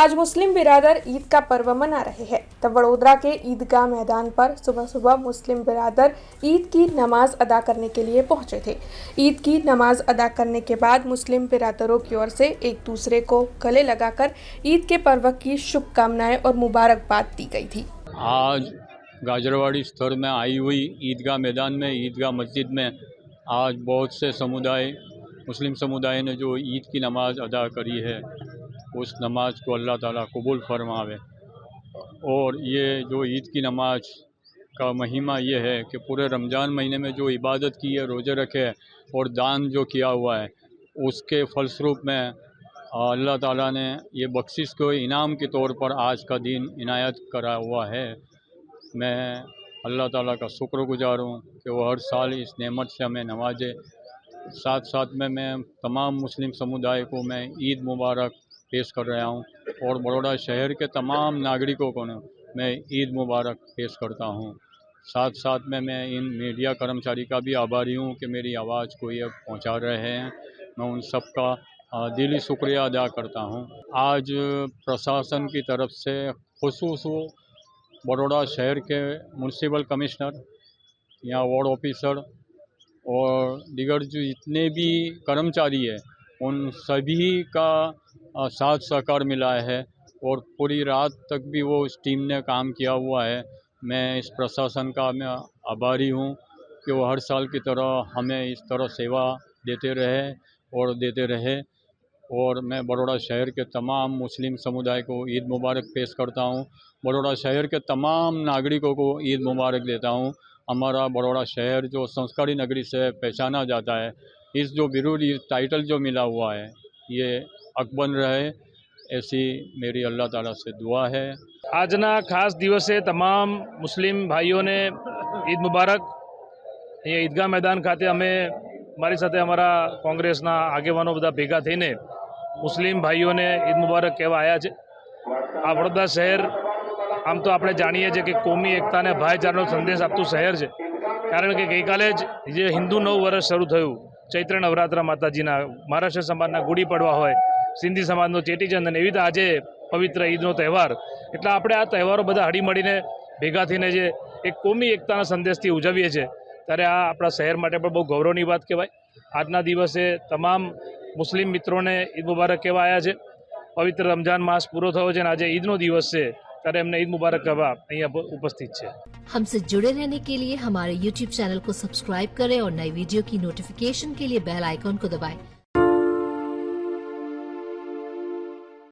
आज मुस्लिम बिरादर ईद का पर्व मना रहे हैं। तब वडोदरा के ईदगाह मैदान पर सुबह सुबह मुस्लिम बिरादर ईद की नमाज अदा करने के लिए पहुंचे थे। ईद की नमाज अदा करने के बाद मुस्लिम बिरादरों की ओर से एक दूसरे को गले लगाकर ईद के पर्व की शुभकामनाएं और मुबारकबाद दी गई थी। आज गाजरवाड़ी स्थल में आई हुई ईदगाह मैदान में, ईदगाह मस्जिद में आज बहुत से समुदाय, मुस्लिम समुदाय ने जो ईद की नमाज अदा करी है, उस नमाज को अल्लाह ताला कबूल फरमावे। और ये जो ईद की नमाज का महिमा ये है कि पूरे रमज़ान महीने में जो इबादत की है, रोज़े रखे और दान जो किया हुआ है, उसके फलस्वरूप में अल्लाह ताला ने ये बख्शिश को इनाम के तौर पर आज का दिन इनायत करा हुआ है। मैं अल्लाह ताला का शुक्रगुजार हूँ कि वो हर साल इस नेमत से हमें नवाजे। साथ साथ में मैं तमाम मुस्लिम समुदाय को मैं ईद मुबारक पेश कर रहा हूँ और बड़ौदा शहर के तमाम नागरिकों को मैं ईद मुबारक पेश करता हूँ। साथ साथ में मैं इन मीडिया कर्मचारी का भी आभारी हूँ कि मेरी आवाज़ को ये पहुँचा रहे हैं। मैं उन सब का दिली शुक्रिया अदा करता हूँ। आज प्रशासन की तरफ से खुसूस बड़ौदा शहर के म्यूनसिपल कमिश्नर या वार्ड ऑफिसर और दीगर जो जितने भी कर्मचारी है, उन सभी का साथ सहकार मिला है और पूरी रात तक भी वो इस टीम ने काम किया हुआ है। मैं इस प्रशासन का मैं आभारी हूँ कि वो हर साल की तरह हमें इस तरह सेवा देते रहे। और मैं बड़ौदा शहर के तमाम मुस्लिम समुदाय को ईद मुबारक पेश करता हूँ। बड़ौदा शहर के तमाम नागरिकों को ईद मुबारक देता हूँ। हमारा बड़ौदा शहर जो संस्कारी नगरी से पहचाना जाता है, इस जो बिरुद टाइटल जो मिला हुआ है, ये हक बन रहे, ऐसी मेरी अल्लाह ताला से दुआ है। આજના ખાસ દિવસે તમામ મુસ્લિમ ભાઈઓને ઈદ મુબારક। અહીંયા ઈદગાહ મેદાન ખાતે અમે મારી સાથે અમારા કોંગ્રેસના આગેવાનો બધા ભેગા થઈને મુસ્લિમ ભાઈઓને ઈદ મુબારક કહેવા આવ્યા છે। આ વડોદરા શહેર આમ તો આપણે જાણીએ છીએ કે કોમી એકતાને ભાઈચારાનો સંદેશ આપતું શહેર છે, કારણ કે ગઈકાલે જ જે હિન્દુ નવું વર્ષ શરૂ થયું, ચૈત્ર નવરાત્રા માતાજીના, મહારાષ્ટ્ર સમાજના ગુડી પડવા હોય, સિંધી સમાજનો ચેટીચંદ, અને એવી રીતે આજે પવિત્ર ઈદનો તહેવાર, એટલે આપણે આ તહેવારો બધા હળીમળીને ભેગા થઈને જે એક કોમી એકતાના સંદેશથી ઉજવીએ છીએ, ત્યારે આ આપણા શહેર માટે પણ બહુ ગૌરવની વાત કહેવાય। આજના દિવસે તમામ મુસ્લિમ મિત્રોને ઈદ મુબારક કહેવા આવ્યા છે। પવિત્ર રમજાન માસ પૂરો થયો છે અને આજે ઈદનો દિવસ છે, ત્યારે એમને ईद मुबारक कहा અહીંયા उपस्थित है। हमसे जुड़े रहने के लिए हमारे YouTube चैनल को सब्सक्राइब करें और नई वीडियो की नोटिफिकेशन के लिए बेल आइकॉन को दबाएं।